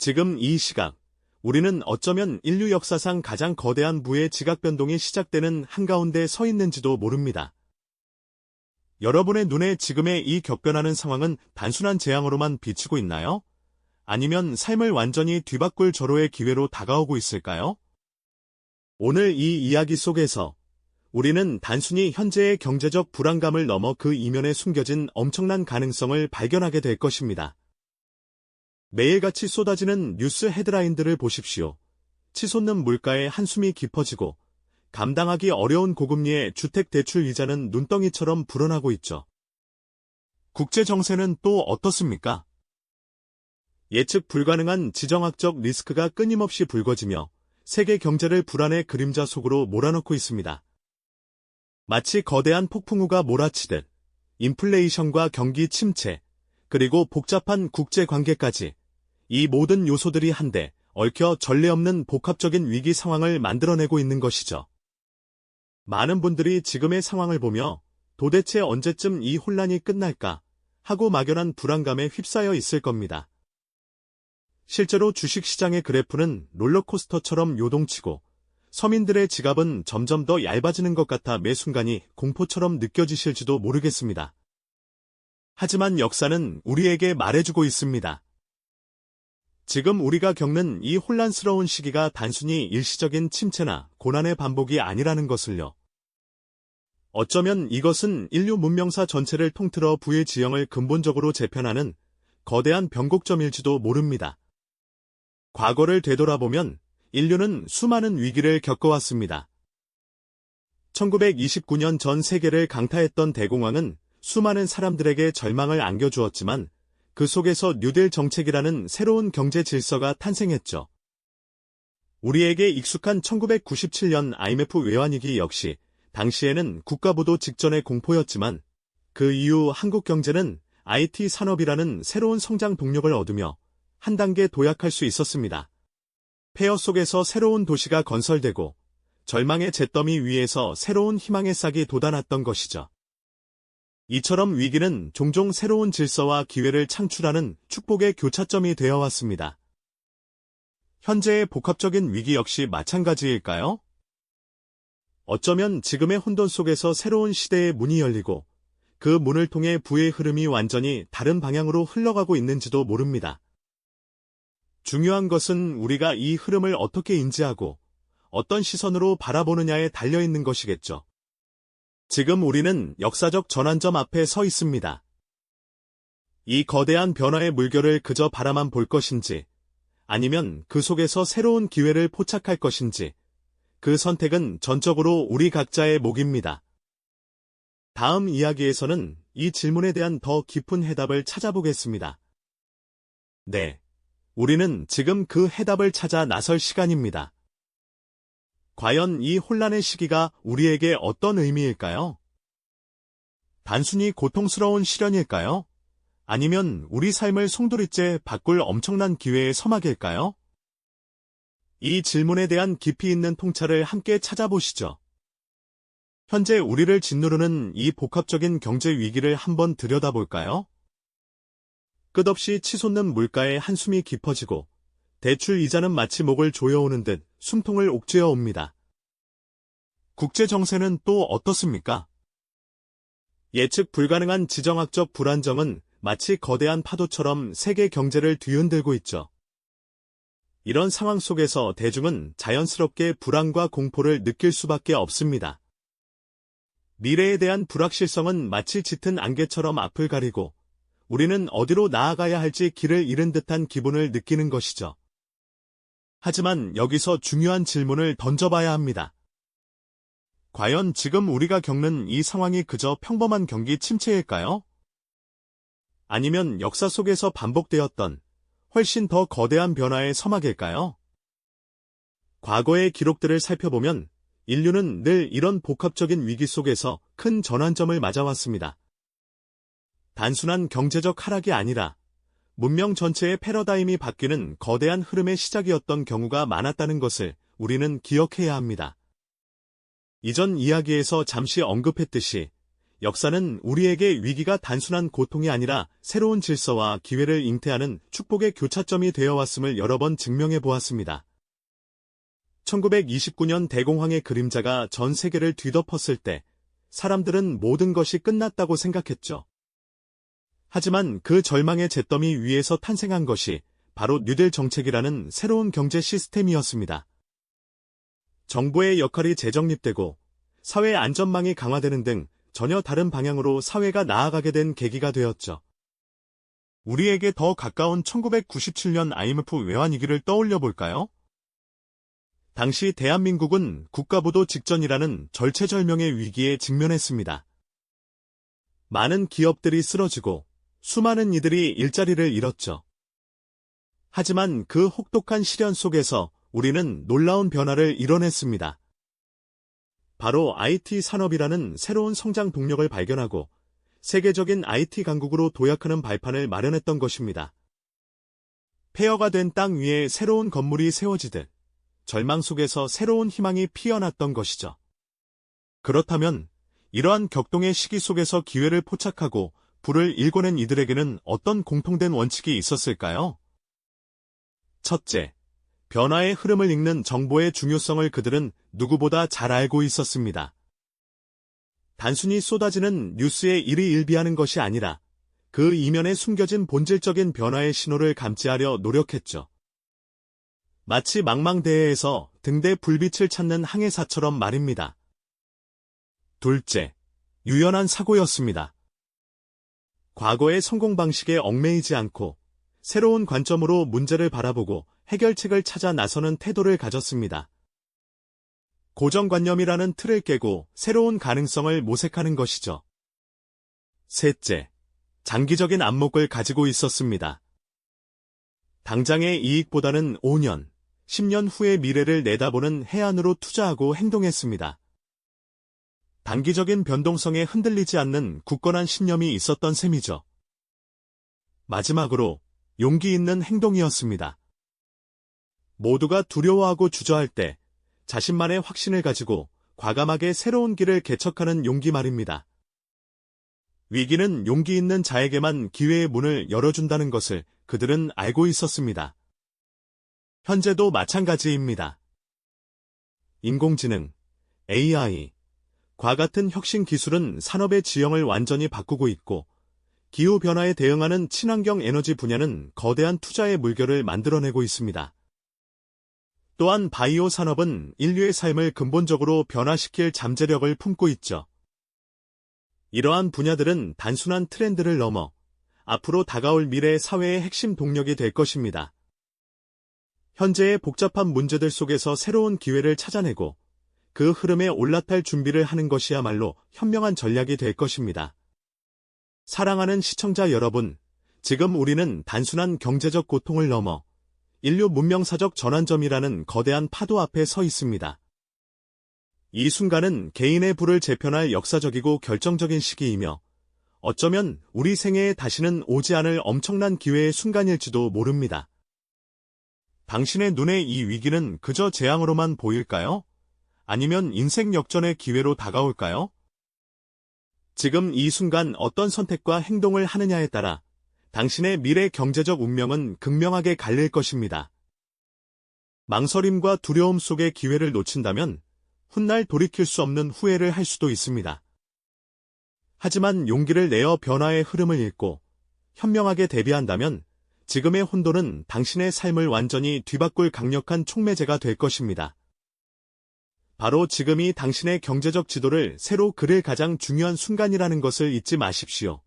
지금 이 시각, 우리는 어쩌면 인류 역사상 가장 거대한 부의 지각변동이 시작되는 한가운데 서 있는지도 모릅니다. 여러분의 눈에 지금의 이 격변하는 상황은 단순한 재앙으로만 비치고 있나요? 아니면 삶을 완전히 뒤바꿀 절호의 기회로 다가오고 있을까요? 오늘 이 이야기 속에서 우리는 단순히 현재의 경제적 불안감을 넘어 그 이면에 숨겨진 엄청난 가능성을 발견하게 될 것입니다. 매일같이 쏟아지는 뉴스 헤드라인들을 보십시오. 치솟는 물가에 한숨이 깊어지고 감당하기 어려운 고금리의 주택대출 이자는 눈덩이처럼 불어나고 있죠. 국제 정세는 또 어떻습니까? 예측 불가능한 지정학적 리스크가 끊임없이 불거지며 세계 경제를 불안의 그림자 속으로 몰아넣고 있습니다. 마치 거대한 폭풍우가 몰아치듯 인플레이션과 경기 침체, 그리고 복잡한 국제 관계까지 이 모든 요소들이 한데 얽혀 전례 없는 복합적인 위기 상황을 만들어내고 있는 것이죠. 많은 분들이 지금의 상황을 보며 도대체 언제쯤 이 혼란이 끝날까 하고 막연한 불안감에 휩싸여 있을 겁니다. 실제로 주식시장의 그래프는 롤러코스터처럼 요동치고 서민들의 지갑은 점점 더 얇아지는 것 같아 매 순간이 공포처럼 느껴지실지도 모르겠습니다. 하지만 역사는 우리에게 말해주고 있습니다. 지금 우리가 겪는 이 혼란스러운 시기가 단순히 일시적인 침체나 고난의 반복이 아니라는 것을요. 어쩌면 이것은 인류 문명사 전체를 통틀어 부의 지형을 근본적으로 재편하는 거대한 변곡점일지도 모릅니다. 과거를 되돌아보면 인류는 수많은 위기를 겪어왔습니다. 1929년 전 세계를 강타했던 대공황은 수많은 사람들에게 절망을 안겨주었지만 그 속에서 뉴딜 정책이라는 새로운 경제 질서가 탄생했죠. 우리에게 익숙한 1997년 IMF 외환위기 역시 당시에는 국가부도 직전의 공포였지만 그 이후 한국 경제는 IT 산업이라는 새로운 성장 동력을 얻으며 한 단계 도약할 수 있었습니다. 폐허 속에서 새로운 도시가 건설되고 절망의 잿더미 위에서 새로운 희망의 싹이 돋아났던 것이죠. 이처럼 위기는 종종 새로운 질서와 기회를 창출하는 축복의 교차점이 되어왔습니다. 현재의 복합적인 위기 역시 마찬가지일까요? 어쩌면 지금의 혼돈 속에서 새로운 시대의 문이 열리고 그 문을 통해 부의 흐름이 완전히 다른 방향으로 흘러가고 있는지도 모릅니다. 중요한 것은 우리가 이 흐름을 어떻게 인지하고 어떤 시선으로 바라보느냐에 달려있는 것이겠죠. 지금 우리는 역사적 전환점 앞에 서 있습니다. 이 거대한 변화의 물결을 그저 바라만 볼 것인지, 아니면 그 속에서 새로운 기회를 포착할 것인지, 그 선택은 전적으로 우리 각자의 몫입니다. 다음 이야기에서는 이 질문에 대한 더 깊은 해답을 찾아보겠습니다. 네, 우리는 지금 그 해답을 찾아 나설 시간입니다. 과연 이 혼란의 시기가 우리에게 어떤 의미일까요? 단순히 고통스러운 시련일까요? 아니면 우리 삶을 송두리째 바꿀 엄청난 기회의 서막일까요? 이 질문에 대한 깊이 있는 통찰을 함께 찾아보시죠. 현재 우리를 짓누르는 이 복합적인 경제 위기를 한번 들여다볼까요? 끝없이 치솟는 물가에 한숨이 깊어지고 대출 이자는 마치 목을 조여오는 듯 숨통을 옥죄어 옵니다. 국제 정세는 또 어떻습니까? 예측 불가능한 지정학적 불안정은 마치 거대한 파도처럼 세계 경제를 뒤흔들고 있죠. 이런 상황 속에서 대중은 자연스럽게 불안과 공포를 느낄 수밖에 없습니다. 미래에 대한 불확실성은 마치 짙은 안개처럼 앞을 가리고 우리는 어디로 나아가야 할지 길을 잃은 듯한 기분을 느끼는 것이죠. 하지만 여기서 중요한 질문을 던져봐야 합니다. 과연 지금 우리가 겪는 이 상황이 그저 평범한 경기 침체일까요? 아니면 역사 속에서 반복되었던 훨씬 더 거대한 변화의 서막일까요? 과거의 기록들을 살펴보면 인류는 늘 이런 복합적인 위기 속에서 큰 전환점을 맞아왔습니다. 단순한 경제적 하락이 아니라 문명 전체의 패러다임이 바뀌는 거대한 흐름의 시작이었던 경우가 많았다는 것을 우리는 기억해야 합니다. 이전 이야기에서 잠시 언급했듯이 역사는 우리에게 위기가 단순한 고통이 아니라 새로운 질서와 기회를 잉태하는 축복의 교차점이 되어 왔음을 여러 번 증명해 보았습니다. 1929년 대공황의 그림자가 전 세계를 뒤덮었을 때 사람들은 모든 것이 끝났다고 생각했죠. 하지만 그 절망의 잿더미 위에서 탄생한 것이 바로 뉴딜 정책이라는 새로운 경제 시스템이었습니다. 정부의 역할이 재정립되고 사회 안전망이 강화되는 등 전혀 다른 방향으로 사회가 나아가게 된 계기가 되었죠. 우리에게 더 가까운 1997년 IMF 외환위기를 떠올려 볼까요? 당시 대한민국은 국가부도 직전이라는 절체절명의 위기에 직면했습니다. 많은 기업들이 쓰러지고 수많은 이들이 일자리를 잃었죠. 하지만 그 혹독한 시련 속에서 우리는 놀라운 변화를 이뤄냈습니다. 바로 IT 산업이라는 새로운 성장 동력을 발견하고 세계적인 IT 강국으로 도약하는 발판을 마련했던 것입니다. 폐허가 된 땅 위에 새로운 건물이 세워지듯 절망 속에서 새로운 희망이 피어났던 것이죠. 그렇다면 이러한 격동의 시기 속에서 기회를 포착하고 불을 일궈낸 이들에게는 어떤 공통된 원칙이 있었을까요? 첫째, 변화의 흐름을 읽는 정보의 중요성을 그들은 누구보다 잘 알고 있었습니다. 단순히 쏟아지는 뉴스에 일희일비하는 것이 아니라 그 이면에 숨겨진 본질적인 변화의 신호를 감지하려 노력했죠. 마치 망망대해에서 등대 불빛을 찾는 항해사처럼 말입니다. 둘째, 유연한 사고였습니다. 과거의 성공 방식에 얽매이지 않고 새로운 관점으로 문제를 바라보고 해결책을 찾아 나서는 태도를 가졌습니다. 고정관념이라는 틀을 깨고 새로운 가능성을 모색하는 것이죠. 셋째, 장기적인 안목을 가지고 있었습니다. 당장의 이익보다는 5년, 10년 후의 미래를 내다보는 해안으로 투자하고 행동했습니다. 단기적인 변동성에 흔들리지 않는 굳건한 신념이 있었던 셈이죠. 마지막으로 용기 있는 행동이었습니다. 모두가 두려워하고 주저할 때 자신만의 확신을 가지고 과감하게 새로운 길을 개척하는 용기 말입니다. 위기는 용기 있는 자에게만 기회의 문을 열어준다는 것을 그들은 알고 있었습니다. 현재도 마찬가지입니다. 인공지능, AI, 과 같은 혁신 기술은 산업의 지형을 완전히 바꾸고 있고 기후변화에 대응하는 친환경 에너지 분야는 거대한 투자의 물결을 만들어내고 있습니다. 또한 바이오 산업은 인류의 삶을 근본적으로 변화시킬 잠재력을 품고 있죠. 이러한 분야들은 단순한 트렌드를 넘어 앞으로 다가올 미래 사회의 핵심 동력이 될 것입니다. 현재의 복잡한 문제들 속에서 새로운 기회를 찾아내고 그 흐름에 올라탈 준비를 하는 것이야말로 현명한 전략이 될 것입니다. 사랑하는 시청자 여러분, 지금 우리는 단순한 경제적 고통을 넘어 인류 문명사적 전환점이라는 거대한 파도 앞에 서 있습니다. 이 순간은 개인의 부를 재편할 역사적이고 결정적인 시기이며 어쩌면 우리 생애에 다시는 오지 않을 엄청난 기회의 순간일지도 모릅니다. 당신의 눈에 이 위기는 그저 재앙으로만 보일까요? 아니면 인생 역전의 기회로 다가올까요? 지금 이 순간 어떤 선택과 행동을 하느냐에 따라 당신의 미래 경제적 운명은 극명하게 갈릴 것입니다. 망설임과 두려움 속의 기회를 놓친다면 훗날 돌이킬 수 없는 후회를 할 수도 있습니다. 하지만 용기를 내어 변화의 흐름을 읽고 현명하게 대비한다면 지금의 혼돈은 당신의 삶을 완전히 뒤바꿀 강력한 촉매제가 될 것입니다. 바로 지금이 당신의 경제적 지도를 새로 그릴 가장 중요한 순간이라는 것을 잊지 마십시오.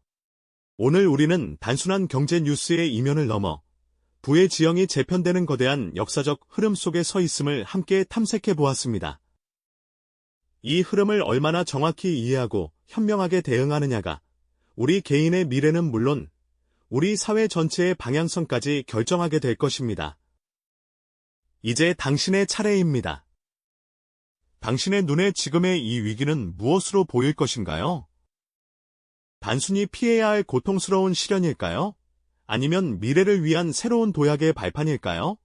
오늘 우리는 단순한 경제 뉴스의 이면을 넘어 부의 지형이 재편되는 거대한 역사적 흐름 속에 서 있음을 함께 탐색해 보았습니다. 이 흐름을 얼마나 정확히 이해하고 현명하게 대응하느냐가 우리 개인의 미래는 물론 우리 사회 전체의 방향성까지 결정하게 될 것입니다. 이제 당신의 차례입니다. 당신의 눈에 지금의 이 위기는 무엇으로 보일 것인가요? 단순히 피해야 할 고통스러운 시련일까요? 아니면 미래를 위한 새로운 도약의 발판일까요?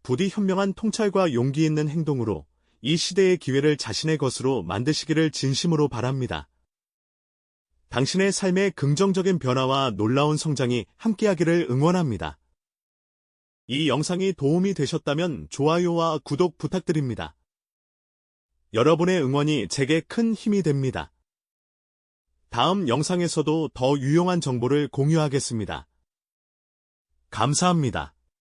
부디 현명한 통찰과 용기 있는 행동으로 이 시대의 기회를 자신의 것으로 만드시기를 진심으로 바랍니다. 당신의 삶의 긍정적인 변화와 놀라운 성장이 함께하기를 응원합니다. 이 영상이 도움이 되셨다면 좋아요와 구독 부탁드립니다. 여러분의 응원이 제게 큰 힘이 됩니다. 다음 영상에서도 더 유용한 정보를 공유하겠습니다. 감사합니다.